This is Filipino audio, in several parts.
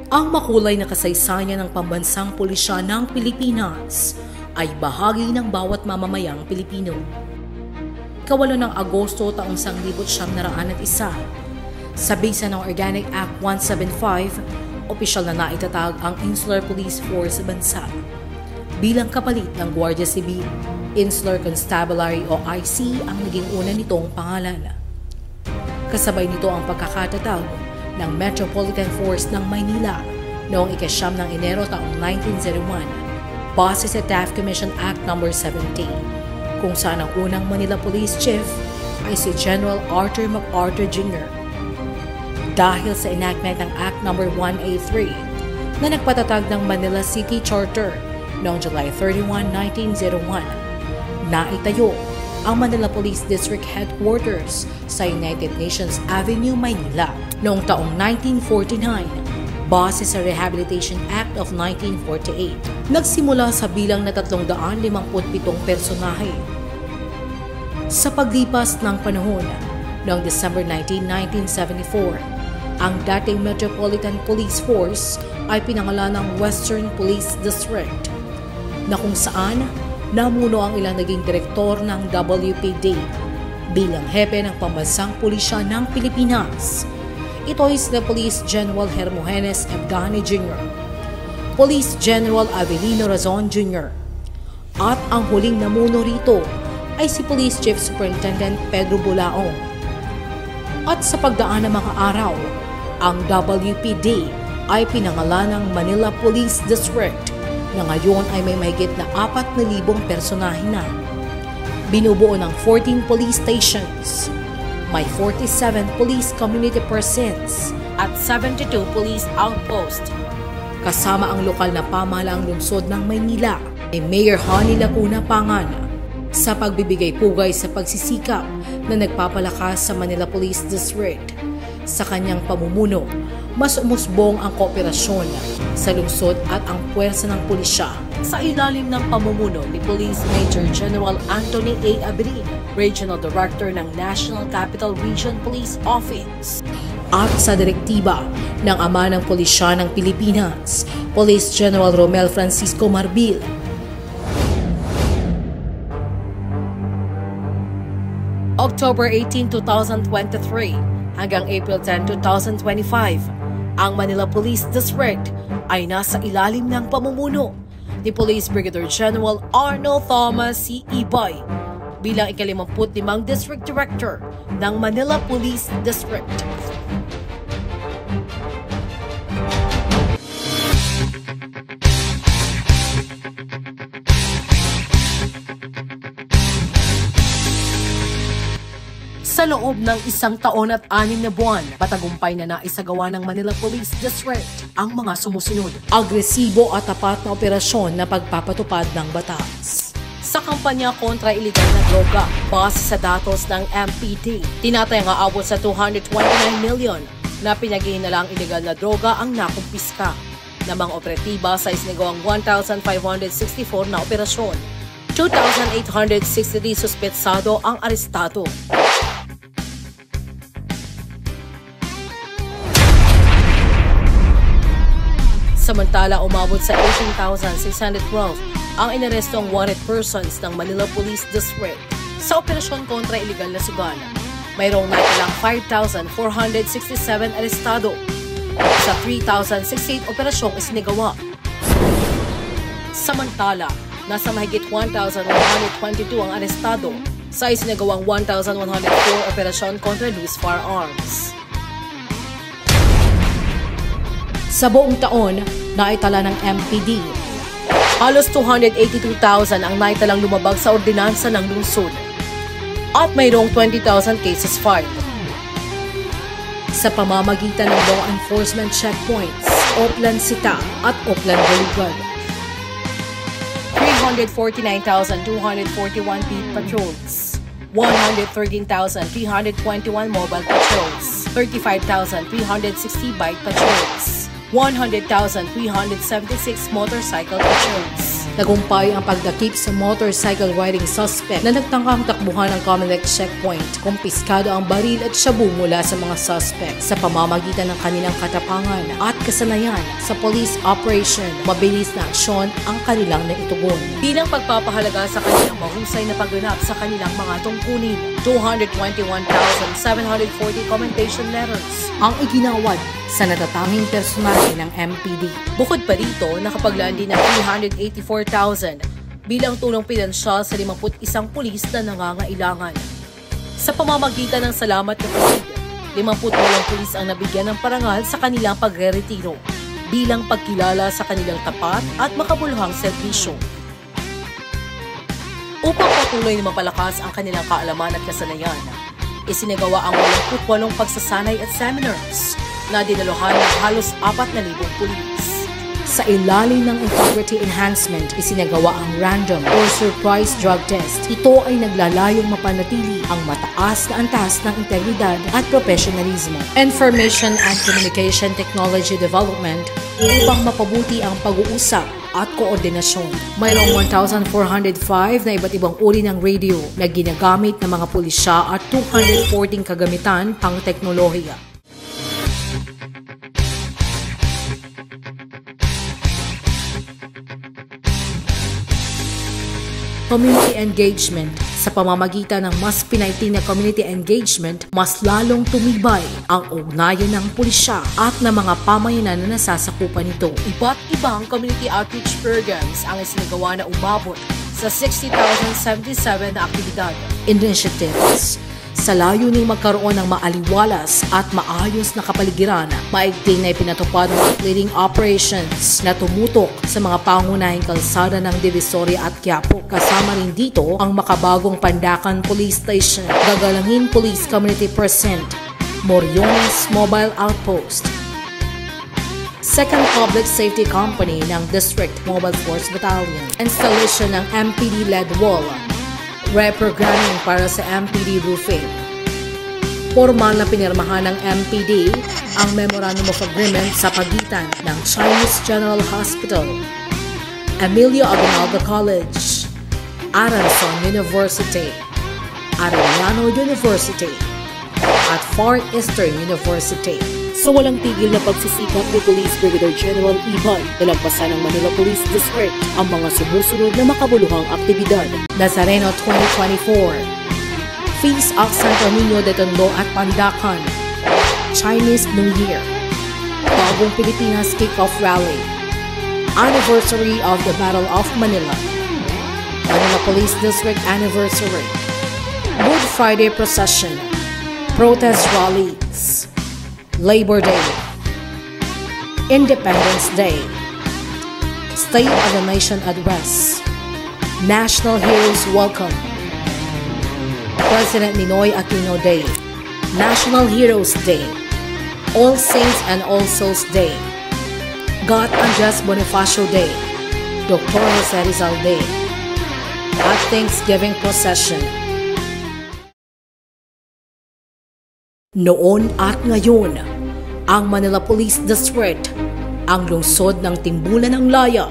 Ang makulay na kasaysayan ng pambansang pulisya ng Pilipinas ay bahagi ng bawat mamamayang Pilipino. Ikawalo ng Agosto taong 1901, sa bisa ng Organic Act 175, opisyal na naitatag ang Insular Police Force sa bansa bilang kapalit ng Guardia Civil. Insular Constabulary o IC ang naging una nitong pangalan. Kasabay nito ang pagkakatatag ng Metropolitan Force ng Maynila noong ika-9 ng Enero taong 1901 base sa Taft Commission Act No. 17, kung saan ang unang Manila Police Chief ay si General Arthur MacArthur Jr. Dahil sa enactment ng Act No. 183 na nagpatatag ng Manila City Charter noong July 31, 1901, naitayo ang Manila Police District Headquarters sa United Nations Avenue, Maynila noong taong 1949 base sa Rehabilitation Act of 1948. Nagsimula sa bilang na 357 personahe. Sa paglipas ng panahon, noong December 19, 1974, ang dating Metropolitan Police Force ay pinangalan ng Western Police District, na kung saan namuno ang ilang naging direktor ng WPD bilang hepe ng pambansang pulisya ng Pilipinas. Ito ay sina Police General Hermogenes Evgani Jr., Police General Avelino Razon Jr., at ang huling namuno rito ay si Police Chief Superintendent Pedro Bulaong. At sa pagdaan ng mga araw, ang WPD ay pinangalan ng Manila Police District na ngayon ay may mahigit na 4,000 personahe na. Binubuo ng 14 police stations, may 47 police community precincts at 72 police outposts. Kasama ang lokal na pamahalaang lungsod ng Maynila ni Mayor Honey Lacuna Pangan sa pagbibigay pugay sa pagsisikap na nagpapalakas sa Manila Police District. Sa kanyang pamumuno, mas umusbong ang kooperasyon sa lungsod at ang puwersa ng pulisya sa ilalim ng pamumuno ni Police Major General Anthony A. Abrin, Regional Director ng National Capital Region Police Office, at sa direktiba ng ama ng pulisya ng Pilipinas, Police General Romel Francisco Marbil. October 18, 2023 hanggang April 10, 2025, ang Manila Police District ay nasa ilalim ng pamumuno ni Police Brigadier General Arnold Thomas C. Ibay bilang ika-55 District Director ng Manila Police District. Sa loob ng 1 taon at 6 na buwan, matagumpay na naisagawa ng Manila Police District ang mga sumusunod. Agresibo at tapat na operasyon na pagpapatupad ng batas. Sa kampanya kontra iligal na droga, base sa datos ng MPD, tinatayang aabot sa 229 million na pinaghihinalang iligal na droga ang nakumpiska. Namang operatiba sa isinagawang 1,564 na operasyon, 2,863 suspetsado ang arestado. Samantala, umabot sa 18,612 ang inarestong wanted persons ng Manila Police District sa operasyon kontra iligal na sugal. Mayroong naitalang 5,467 arestado sa 3,068 operasyong isinigawa. Samantala, nasa mahigit 1,122 ang arestado sa isinagawang 1,104 operasyon kontra loose firearms. Sa buong taon, naitala ng MPD, halos 282,000 ang naitalang lumabag sa ordinansa ng lungsod at mayroong 20,000 cases filed. Sa pamamagitan ng law enforcement checkpoints, Oplan Sita at Oplan Bulugan, 349,241 beat patrols, 113,321 mobile patrols, 35,360 bike patrols, 100,376 motorcycle patrols. Tagumpay ang pagdakip sa motorcycle riding suspect na nagtangkang takbuhan ng Comelec checkpoint. Kumpiskado ang baril at shabu mula sa mga suspect sa pamamagitan ng kanilang katapangan at kasanayan sa police operation, mabilis na aksyon ang kanilang naitugon. Bilang pagpapahalaga sa kanilang mahusay na pagganap sa kanilang mga tungkulin, 221,740 commendation letters ang iginawad sa natatanging personal ng MPD. Bukod pa rito, nakapaglaan din ng 384,000 bilang tulong pinansyal sa 51 pulis na nangangailangan. Sa pamamagitan ng salamat na pasilya, 58 pulis ang nabigyan ng parangal sa kanilang pagre-retiro bilang pagkilala sa kanilang tapat at makabuluhang serbisyo. Upang patuloy na mapalakas ang kanilang kaalaman at kasanayan, isinagawa ang 88 pagsasanay at seminars na dinaluhan ng halos 4,000 pulis. Sa ilalim ng integrity enhancement, isinagawa ang random or surprise drug test. Ito ay naglalayong mapanatili ang mataas na antas ng integridad at professionalismo. Information and Communication Technology Development upang mapabuti ang pag-uusap at koordinasyon. Mayroong 1,405 na iba't ibang uri ng radio na ginagamit ng mga pulisya at 214 kagamitan pang teknolohiya. Community engagement. Sa pamamagitan ng mas pinaiting na community engagement, mas lalong tumibay ang ugnayan ng pulisya at ng mga pamayanan na nasasakupan nito. Iba't ibang community outreach programs ang isinagawa na umabot sa 60,077 na aktibidad. Initiatives sa layuning magkaroon ng maaliwalas at maayos na kapaligiran, maigting na ipinatupad ng upleading operations na tumutok sa mga pangunahing kalsada ng Divisoria at Quiapo. Kasama rin dito ang makabagong Pandacan Police Station, Gagalangin Police Community Percent, Moriones Mobile Outpost, Second Public Safety Company ng District Mobile Force Battalion, installation ng MPD-led wall, reprogramming para sa MPD roofing. Formal na pinirmahan ng MPD ang Memorandum of Agreement sa pagitan ng Chinese General Hospital, Emilio Aguinaldo College, Aranson University, Arellano University, at Far Eastern University. Sa walang tigil na pagsisikap ni Police Brigadier General Ibay, nalampasan ng Manila Police District ang mga sumusunod na makabuluhang aktibidad. Nazareno 2024, Feast of Santo Niño de Tondo at Pandacan, Chinese New Year, Bagong Pilipinas Kick-Off Rally, Anniversary of the Battle of Manila, Manila Police District Anniversary, Good Friday Procession, Protest Rallies, Labor Day, Independence Day, State of the Nation Address, National Heroes Welcome, President Ninoy Aquino Day, National Heroes Day, All Saints and All Souls Day, God Andres Bonifacio Day, Dr. Jose Rizal Day, at Thanksgiving Procession. Noon at ngayon, ang Manila Police District, ang lungsod ng timbulan ng laya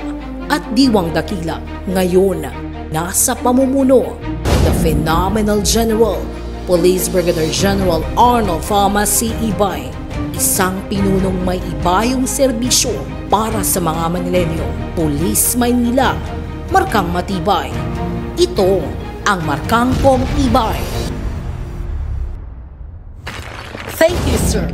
at diwang dakila, ngayon nasa pamumuno the Phenomenal General Police Brigadier General Arnold Fama C. Ibay, isang pinunong may ibayong serbisyo para sa mga Manilenyo. Police Maynila, markang matibay. Ito ang Markang Pong Ibay. Thank you, sir.